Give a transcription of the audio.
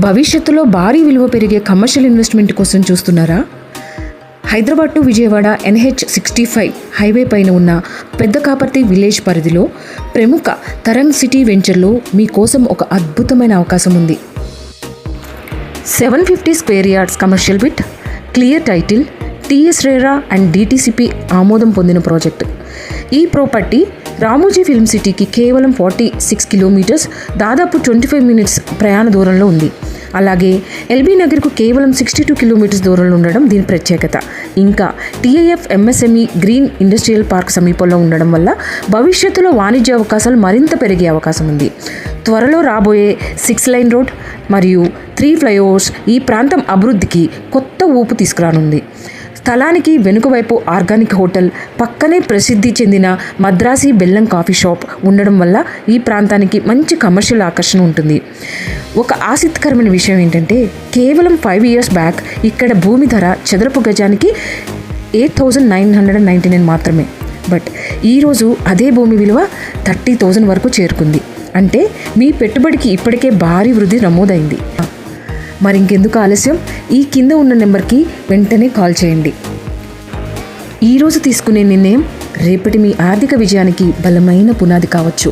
భవిష్యత్తులో భారీ విలువ పెరిగే కమర్షియల్ ఇన్వెస్ట్మెంట్ కోసం చూస్తున్నారా? Hyderabad to Vijayawada NH65 highway పైన ఉన్న పెద్ద కాపర్తి విలేజ్ పరిధిలో ప్రముఖ తరంగ్ సిటీ వెంచర్లో మీకోసం ఒక అద్భుతమైన అవకాశం ఉంది. 750 square yards commercial bit, clear title, TS RERA and DTCP ఆమోదం పొందిన ప్రాజెక్టు. ఈ ప్రాపర్టీ రామోజీ ఫిల్మ్ సిటీకి కేవలం 46 కిలోమీటర్స్, దాదాపు 25 మినిట్స్ ప్రయాణ దూరంలో ఉంది. అలాగే LB నగర్కు కేవలం 62 కిలోమీటర్స్ దూరంలో ఉండడం దీని ప్రత్యేకత. ఇంకా TIF MSME green industrial park సమీపంలో ఉండడం వల్ల భవిష్యత్తులో వాణిజ్య అవకాశాలు మరింత పెరిగే అవకాశం ఉంది. త్వరలో రాబోయే 6 లైన్ రోడ్ మరియు 3 ఫ్లైఓవర్స్ ఈ ప్రాంతం అభివృద్ధికి కొత్త ఊపు తీసుకురానుంది. స్థలానికి వెనుకవైపు ఆర్గానిక్ హోటల్, పక్కనే ప్రసిద్ధి చెందిన మద్రాసీ బెల్లం కాఫీ షాప్ ఉండడం వల్ల ఈ ప్రాంతానికి మంచి కమర్షియల్ ఆకర్షణ ఉంటుంది. ఒక ఆసక్తికరమైన విషయం ఏంటంటే కేవలం 5 ఇయర్స్ బ్యాక్ ఇక్కడ భూమి ధర చదరపు గజానికి 8,999 మాత్రమే. బట్ ఈరోజు అదే భూమి విలువ 30,000 వరకు చేరుకుంది. అంటే మీ పెట్టుబడికి ఇప్పటికే భారీ వృద్ధి నమోదైంది. మరింకెందుకు ఆలస్యం, ఈ కింద ఉన్న నెంబర్కి వెంటనే కాల్ చేయండి. ఈరోజు తీసుకునే నిర్ణయం రేపటి మీ ఆర్థిక విజయానికి బలమైన పునాది కావచ్చు.